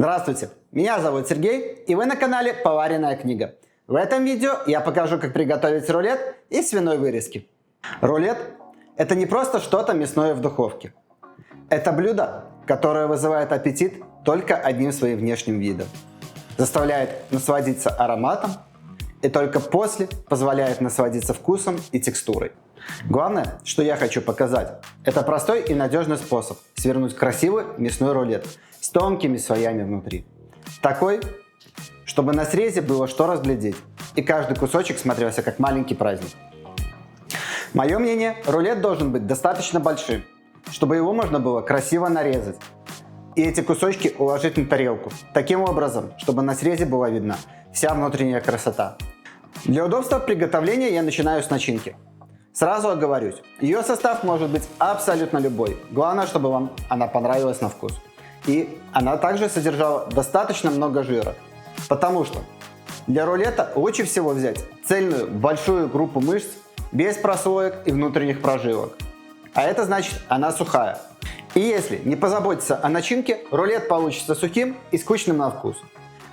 Здравствуйте, меня зовут Сергей, и вы на канале Поваренная книга. В этом видео я покажу, как приготовить рулет из свиной вырезки. Рулет – это не просто что-то мясное в духовке. Это блюдо, которое вызывает аппетит только одним своим внешним видом. Заставляет насладиться ароматом и только после позволяет насладиться вкусом и текстурой. Главное, что я хочу показать, это простой и надежный способ свернуть красивый мясной рулет с тонкими слоями внутри. Такой, чтобы на срезе было что разглядеть, и каждый кусочек смотрелся как маленький праздник. Мое мнение, рулет должен быть достаточно большим, чтобы его можно было красиво нарезать. И эти кусочки уложить на тарелку, таким образом, чтобы на срезе была видна вся внутренняя красота. Для удобства приготовления я начинаю с начинки. Сразу оговорюсь, ее состав может быть абсолютно любой. Главное, чтобы вам она понравилась на вкус. И она также содержала достаточно много жира. Потому что для рулета лучше всего взять цельную большую группу мышц без прослоек и внутренних прожилок. А это значит, она сухая. И если не позаботиться о начинке, рулет получится сухим и скучным на вкус.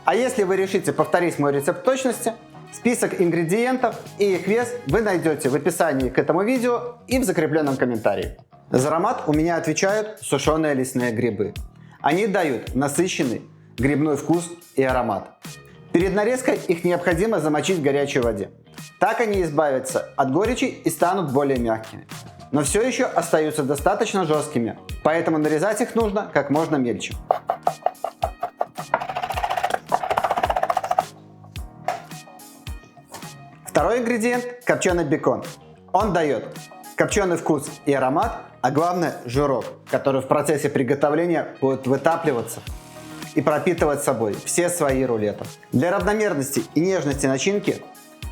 А если вы решите повторить мой рецепт в точности, список ингредиентов и их вес вы найдете в описании к этому видео и в закрепленном комментарии. За аромат у меня отвечают сушеные лесные грибы. Они дают насыщенный грибной вкус и аромат. Перед нарезкой их необходимо замочить в горячей воде. Так они избавятся от горечи и станут более мягкими. Но все еще остаются достаточно жесткими, поэтому нарезать их нужно как можно мельче. Второй ингредиент – копченый бекон. Он дает копченый вкус и аромат, а главное – жирок, который в процессе приготовления будет вытапливаться и пропитывать собой все слои рулета. Для равномерности и нежности начинки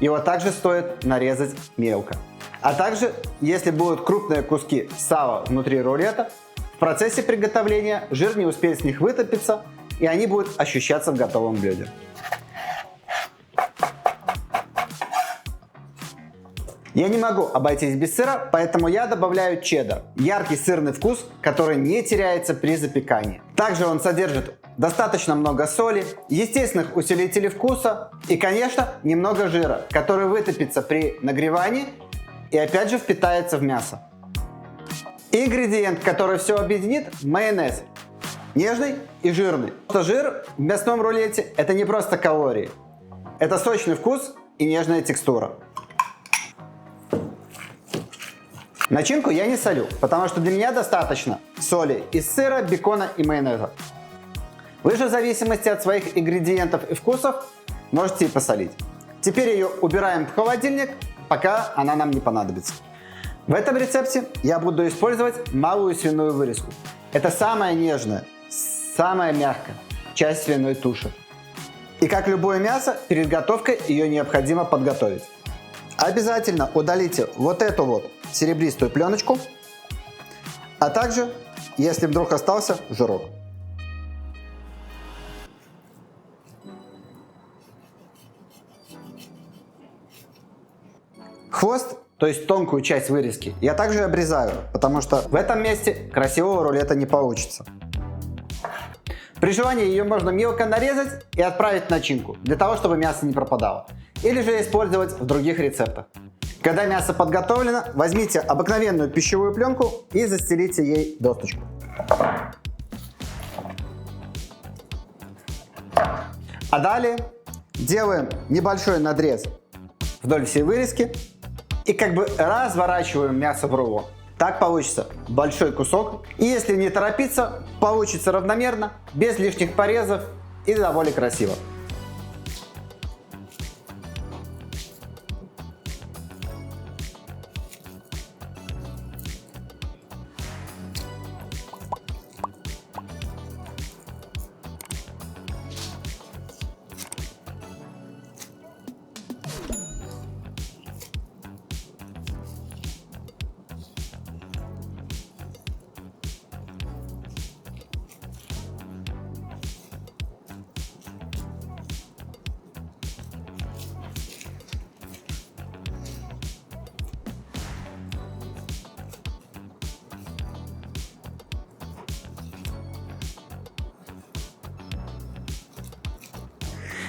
его также стоит нарезать мелко. А также, если будут крупные куски сала внутри рулета, в процессе приготовления жир не успеет с них вытопиться, и они будут ощущаться в готовом блюде. Я не могу обойтись без сыра, поэтому я добавляю чеддер. Яркий сырный вкус, который не теряется при запекании. Также он содержит достаточно много соли, естественных усилителей вкуса и, конечно, немного жира, который вытопится при нагревании и опять же впитается в мясо. Ингредиент, который все объединит – майонез. Нежный и жирный. Жир в мясном рулете – это не просто калории. Это сочный вкус и нежная текстура. Начинку я не солю, потому что для меня достаточно соли из сыра, бекона и майонеза. Вы же в зависимости от своих ингредиентов и вкусов можете и посолить. Теперь ее убираем в холодильник, пока она нам не понадобится. В этом рецепте я буду использовать малую свиную вырезку. Это самая нежная, самая мягкая часть свиной туши. И как любое мясо, перед готовкой ее необходимо подготовить. Обязательно удалите вот эту вот серебристую пленочку, а также, если вдруг остался жирок. Хвост, то есть тонкую часть вырезки, я также обрезаю, потому что в этом месте красивого рулета не получится. При желании ее можно мелко нарезать и отправить в начинку, для того, чтобы мясо не пропадало. Или же использовать в других рецептах. Когда мясо подготовлено, возьмите обыкновенную пищевую пленку и застелите ей досточку. А далее делаем небольшой надрез вдоль всей вырезки и как бы разворачиваем мясо в рулон. Так получится большой кусок. И если не торопиться, получится равномерно, без лишних порезов и довольно красиво.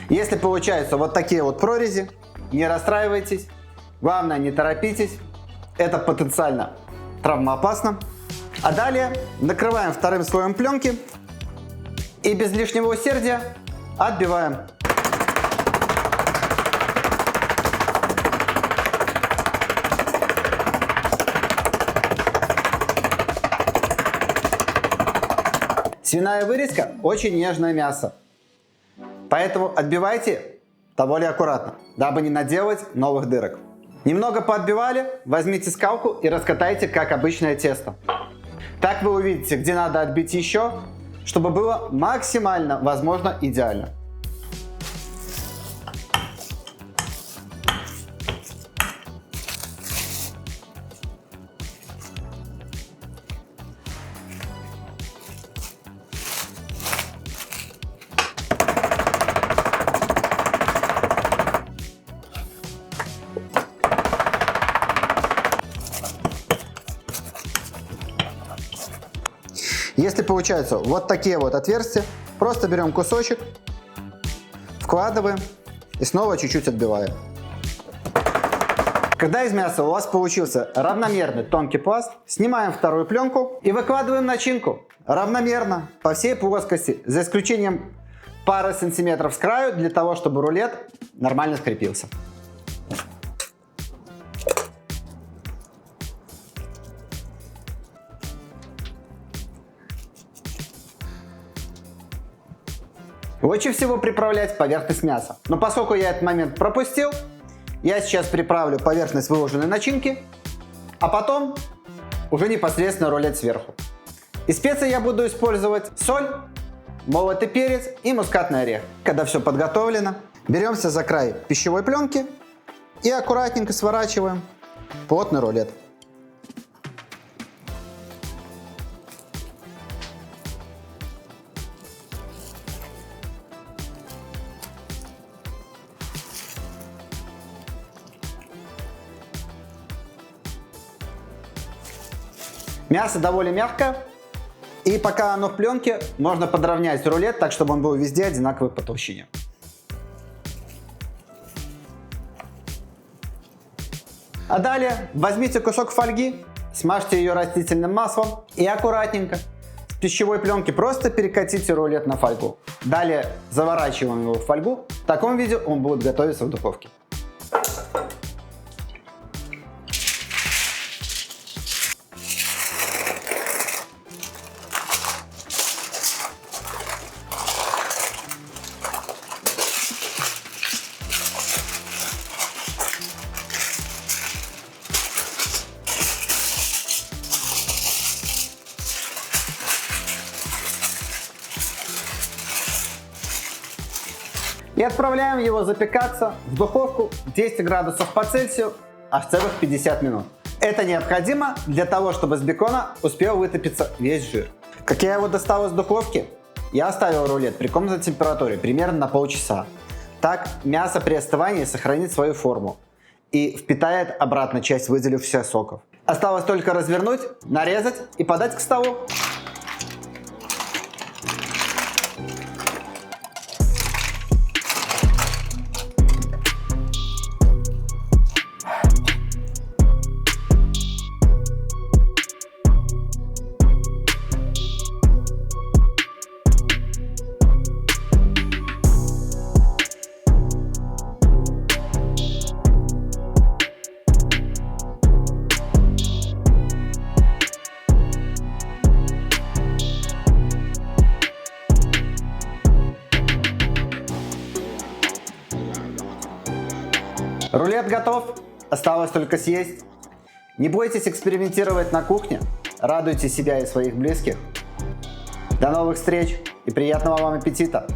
Если получаются вот такие вот прорези, не расстраивайтесь. Главное, не торопитесь. Это потенциально травмоопасно. А далее накрываем вторым слоем пленки и без лишнего усердия отбиваем. Свиная вырезка очень нежное мясо, поэтому отбивайте довольно аккуратно, дабы не наделать новых дырок. Немного поотбивали, возьмите скалку и раскатайте, как обычное тесто. Так вы увидите, где надо отбить еще, чтобы было максимально возможно идеально. Если получаются вот такие вот отверстия, просто берем кусочек, вкладываем и снова чуть-чуть отбиваем. Когда из мяса у вас получился равномерный тонкий пласт, снимаем вторую пленку и выкладываем начинку равномерно по всей плоскости, за исключением пары сантиметров с краю, для того, чтобы рулет нормально скрепился. Лучше всего приправлять поверхность мяса. Но поскольку я этот момент пропустил, я сейчас приправлю поверхность выложенной начинки, а потом уже непосредственно рулет сверху. Из специй я буду использовать соль, молотый перец и мускатный орех. Когда все подготовлено, беремся за край пищевой пленки и аккуратненько сворачиваем плотный рулет. Мясо довольно мягкое, и пока оно в пленке, можно подровнять рулет так, чтобы он был везде одинаковый по толщине. А далее возьмите кусок фольги, смажьте ее растительным маслом и аккуратненько с пищевой пленки просто перекатите рулет на фольгу. Далее заворачиваем его в фольгу. В таком виде он будет готовиться в духовке. И отправляем его запекаться в духовку 200 градусов по Цельсию аж целых 50 минут. Это необходимо для того, чтобы с бекона успел вытопиться весь жир. Как я его достал из духовки, я оставил рулет при комнатной температуре примерно на полчаса. Так мясо при остывании сохранит свою форму и впитает обратно часть выделившихся соков. Осталось только развернуть, нарезать и подать к столу. Рулет готов, осталось только съесть. Не бойтесь экспериментировать на кухне, радуйте себя и своих близких. До новых встреч и приятного вам аппетита!